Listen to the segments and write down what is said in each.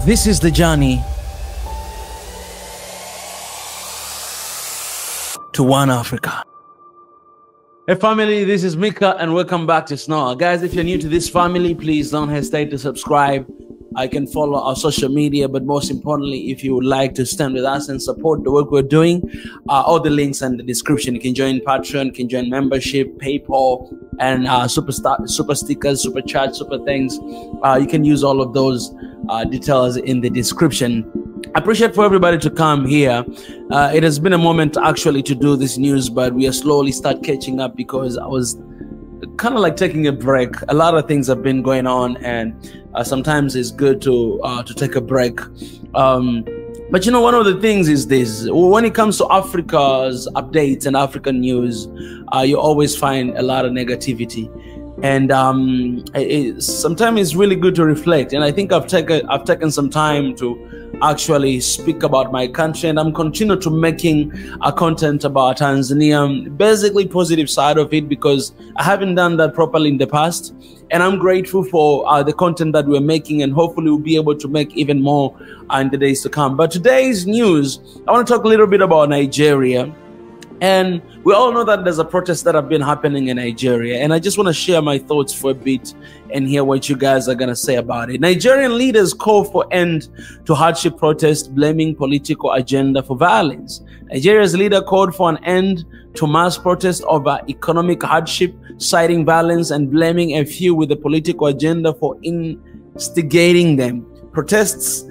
This is the journey to one Africa. Hey family, this is Mika and welcome back to SNOA. Guys, if you're new to this family, please don't hesitate to subscribe. I can follow our social media, but most importantly, if you would like to stand with us and support the work we're doing, all the links in the description. You can join Patreon, you can join membership, PayPal, and super stickers, super chat, super things. You can use all of those details in the description. I appreciate for everybody to come here. It has been a moment actually to do this news, but we are slowly start catching up because I was kind of like taking a break. A lot of things have been going on, and sometimes it's good to take a break. But you know, one of the things is this: when it comes to Africa's updates and African news, you always find a lot of negativity. And sometimes it's really good to reflect. And I think I've taken some time to actually speak about my country, and I'm continuing to making a content about Tanzania, basically positive side of it, because I haven't done that properly in the past. And I'm grateful for the content that we're making, and hopefully we'll be able to make even more in the days to come. But today's news, I want to talk a little bit about Nigeria. And we all know that there's a protest that have been happening in Nigeria. And I just want to share my thoughts for a bit and hear what you guys are going to say about it. Nigerian leaders call for end to hardship protests, blaming political agenda for violence. Nigeria's leader called for an end to mass protests over economic hardship, citing violence and blaming a few with a political agenda for instigating them. Protests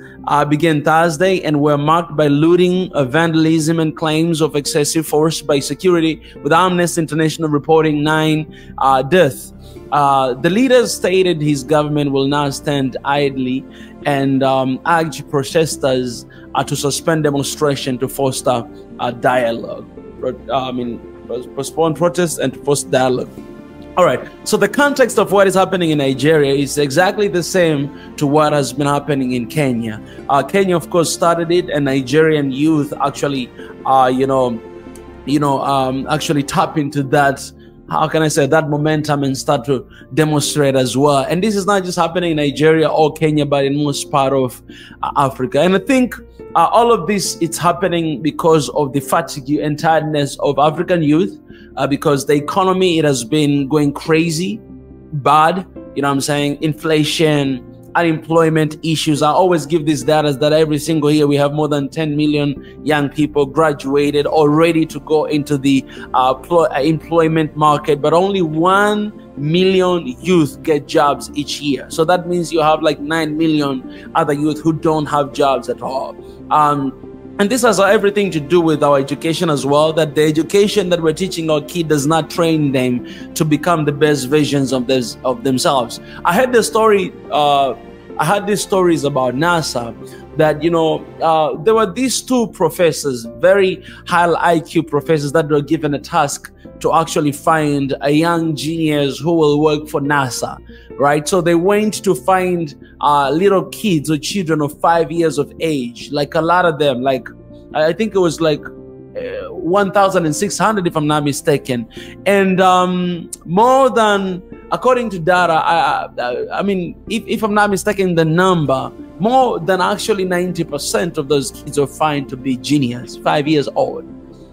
began Thursday and were marked by looting, vandalism, and claims of excessive force by security, with Amnesty International reporting 9 deaths. The leader stated his government will not stand idly and urged protesters to suspend demonstration to foster dialogue. Postpone protests and to foster dialogue. All right, so the context of what is happening in Nigeria is exactly the same to what has been happening in Kenya. Kenya, of course, started it, and Nigerian youth actually, actually tap into that. How can I say that momentum and start to demonstrate as well? And this is not just happening in Nigeria or Kenya, but in most part of Africa. And I think all of this, it's happening because of the fatigue and tiredness of African youth. Because the economy, it has been going crazy, bad, you know what I'm saying? Inflation, unemployment issues. I always give these data that every single year we have more than 10 million young people graduated or ready to go into the employment market, but only 1 million youth get jobs each year. So that means you have like 9 million other youth who don't have jobs at all. And this has everything to do with our education as well, that the education that we're teaching our kids does not train them to become the best versions of themselves. I heard the story, I had these stories about NASA that, you know, there were these 2 professors, very high IQ professors, that were given a task to actually find a young genius who will work for NASA, right? So they went to find little kids or children of 5 years of age, like a lot of them, like I think it was like 1,600 if I'm not mistaken. And more than, according to data, I mean, if I'm not mistaken, the number, more than actually 90% of those kids are found to be genius, 5 years old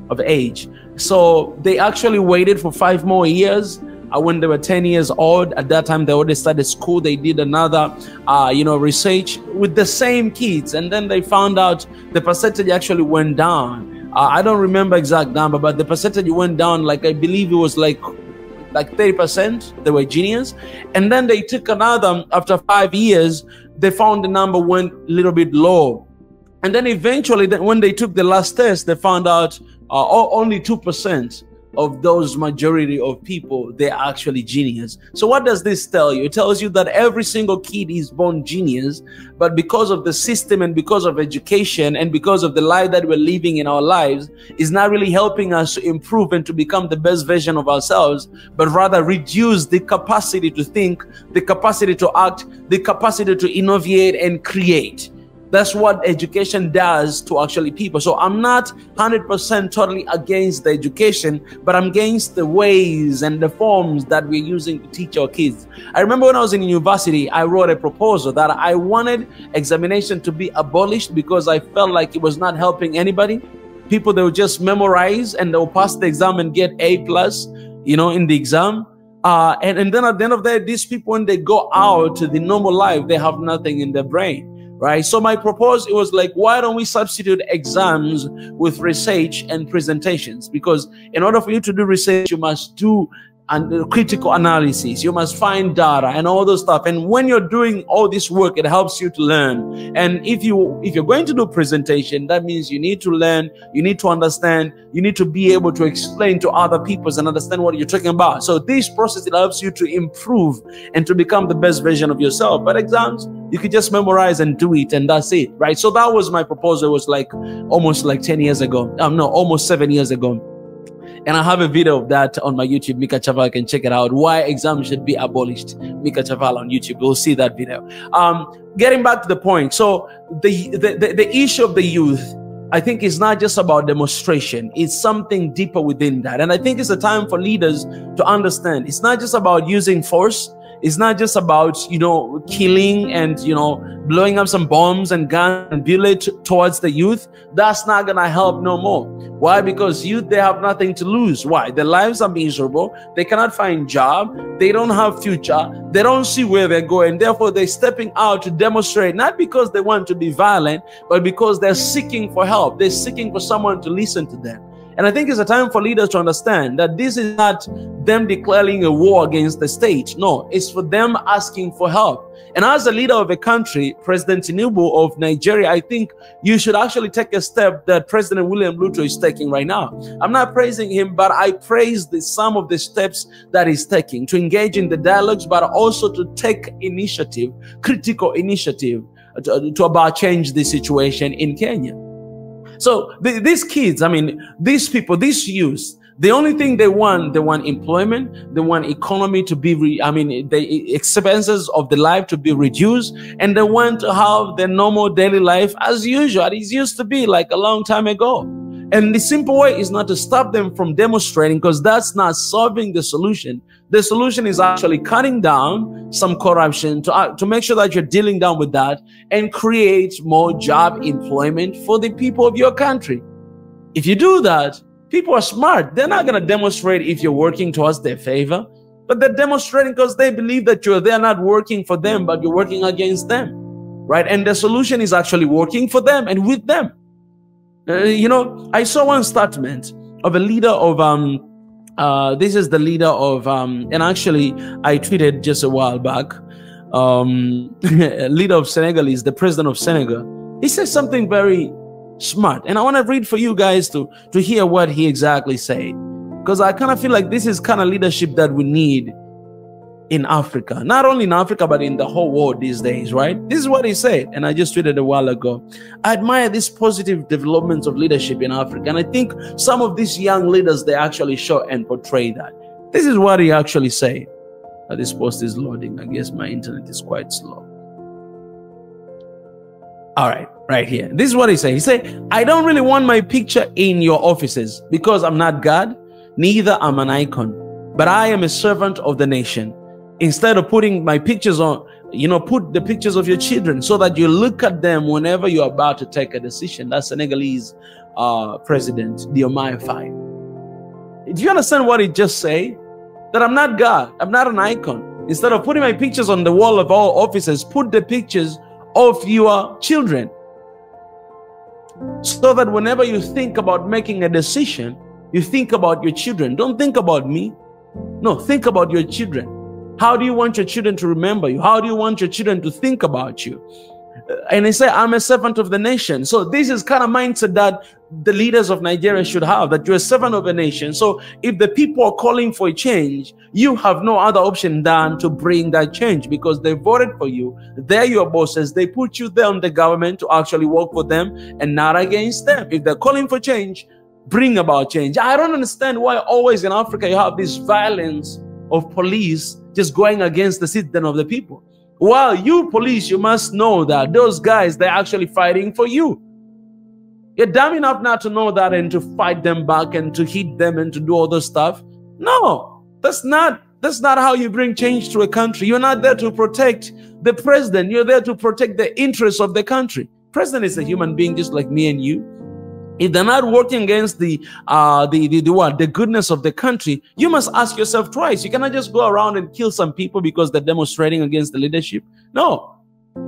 of age. So they actually waited for 5 more years. When they were 10 years old, at that time they already started school. They did another, research with the same kids, and then they found out the percentage actually went down. I don't remember exact number, but the percentage went down. Like I believe it was like 30%. They were genius, and then they took another. After 5 years, they found the number went a little bit low, and then eventually, when they took the last test, they found out only 2% of those majority of people, they're actually genius. So what does this tell you? It tells you that every single kid is born genius, but because of the system and because of education and because of the life that we're living in our lives, is not really helping us to improve and to become the best version of ourselves, but rather reduce the capacity to think, the capacity to act, the capacity to innovate and create. That's what education does to actually people. So I'm not 100% totally against the education, but I'm against the ways and the forms that we're using to teach our kids. I remember when I was in university, I wrote a proposal that I wanted examination to be abolished because I felt like it was not helping anybody. People, they would just memorize and they'll pass the exam and get A+, in the exam. And then at the end of the day, these people, when they go out to the normal life, they have nothing in their brain. Right. So my proposal, it was like, why don't we substitute exams with research and presentations? Because in order for you to do research, you must do critical analysis. You must find data and all those stuff. And when you're doing all this work, it helps you to learn. And if you're going to do presentation, that means you need to learn, you need to understand, you need to be able to explain to other people and understand what you're talking about. So this process, it helps you to improve and to become the best version of yourself. But exams, you could just memorize and do it, and that's it, right? So that was my proposal. It was like almost like 10 years ago. No, almost 7 years ago. And I have a video of that on my YouTube, Mika Chavala, can check it out. Why exams should be abolished. Mika Chavala on YouTube. You'll see that video. Getting back to the point. So the issue of the youth, I think, is not just about demonstration. It's something deeper within that. And I think it's a time for leaders to understand. It's not just about using force. It's not just about, killing and, blowing up some bombs and guns and bullets towards the youth. That's not going to help no more. Why? Because youth, they have nothing to lose. Why? Their lives are miserable. They cannot find job. They don't have future. They don't see where they're going. Therefore, they're stepping out to demonstrate, not because they want to be violent, but because they're seeking for help. They're seeking for someone to listen to them. And I think it's a time for leaders to understand that this is not them declaring a war against the state. No, it's for them asking for help. And as a leader of a country, President Tinubu of Nigeria, I think you should actually take a step that President William Ruto is taking right now. I'm not praising him, but I praise some of the steps that he's taking to engage in the dialogues, but also to take initiative, critical initiative to about change the situation in Kenya. So these kids, these people, these youth, the only thing they want employment, they want economy to be, the expenses of the life to be reduced, and they want to have their normal daily life as usual. It used to be like a long time ago. And the simple way is not to stop them from demonstrating, because that's not solving the solution. The solution is actually cutting down some corruption to make sure that you're dealing down with that and create more job employment for the people of your country. If you do that, people are smart. They're not going to demonstrate if you're working towards their favor, but they're demonstrating because they believe that you're there not working for them, but you're working against them, right? And the solution is actually working for them and with them. I saw one statement of a leader of this is the leader of and actually I tweeted just a while back, leader of Senegal is the president of Senegal. He says something very smart, and I want to read for you guys to hear what he exactly said, because I kind of feel like this is kind of leadership that we need in Africa, not only in Africa, but in the whole world these days, right? This is what he said, and I just tweeted a while ago. I admire this positive developments of leadership in Africa, and I think some of these young leaders, they actually show and portray that. This is what he actually said. This post is loading. I guess my internet is quite slow. All right, right here. This is what he said. He said, I don't really want my picture in your offices because I'm not God, neither am an icon, but I am a servant of the nation. Instead of putting my pictures on, put the pictures of your children so that you look at them whenever you're about to take a decision. That's Senegalese president, Diomaye Faye. Do you understand what he just said? That I'm not God, I'm not an icon. Instead of putting my pictures on the wall of all offices, put the pictures of your children. So that whenever you think about making a decision, you think about your children. Don't think about me. No, think about your children. How do you want your children to remember you? How do you want your children to think about you? And they say, I'm a servant of the nation. So this is kind of mindset that the leaders of Nigeria should have, that you're a servant of a nation. So if the people are calling for a change, you have no other option than to bring that change, because they voted for you. They're your bosses. They put you there on the government to actually work for them and not against them. If they're calling for change, bring about change. I don't understand why always in Africa you have this violence of police just going against the citizen of the people. While you police, you must know that those guys, they're actually fighting for you. You're dumb enough not to know that and to fight them back and to hit them and to do all this stuff. No, that's not how you bring change to a country. You're not there to protect the president. You're there to protect the interests of the country. President is a human being just like me and you. If they're not working against the goodness of the country, you must ask yourself twice. You cannot just go around and kill some people because they're demonstrating against the leadership. No,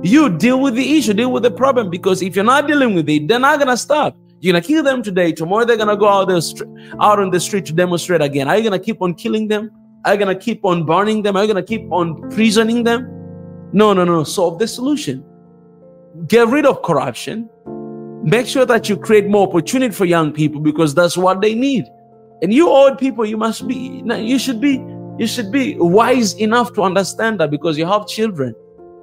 you deal with the issue, deal with the problem, because if you're not dealing with it, they're not gonna stop. You're gonna kill them today. Tomorrow they're gonna go out on the street to demonstrate again. Are you gonna keep on killing them? Are you gonna keep on burning them? Are you gonna keep on imprisoning them? No. Solve the solution. Get rid of corruption. Make sure that you create more opportunity for young people, because that's what they need. And you old people, you should be wise enough to understand that, because you have children,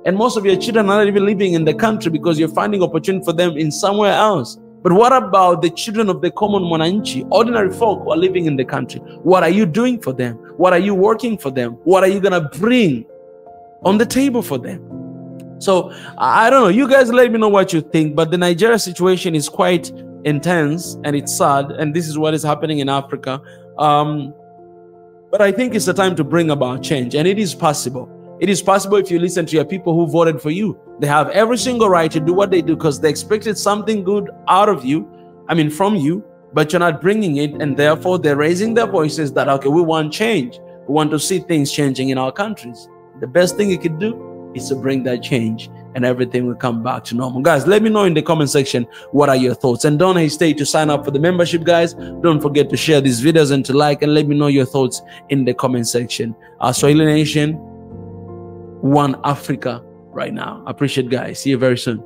and most of your children are not even living in the country because you're finding opportunity for them in somewhere else. But what about the children of the common mwananchi, ordinary folk who are living in the country? What are you doing for them? What are you working for them? What are you gonna bring on the table for them? So I don't know, you guys let me know what you think, but the Nigeria situation is quite intense and it's sad, and this is what is happening in Africa. But I think it's the time to bring about change, and it is possible. It is possible if you listen to your people who voted for you. They have every single right to do what they do because they expected something good out of you, from you, but you're not bringing it, and therefore they're raising their voices that, okay, we want change. We want to see things changing in our countries. The best thing you could do is to bring that change, and everything will come back to normal. Guys, let me know in the comment section, what are your thoughts? And don't hesitate to sign up for the membership, guys. Don't forget to share these videos and to like, and let me know your thoughts in the comment section. Swahili Nation, one Africa right now. I appreciate, guys. See you very soon.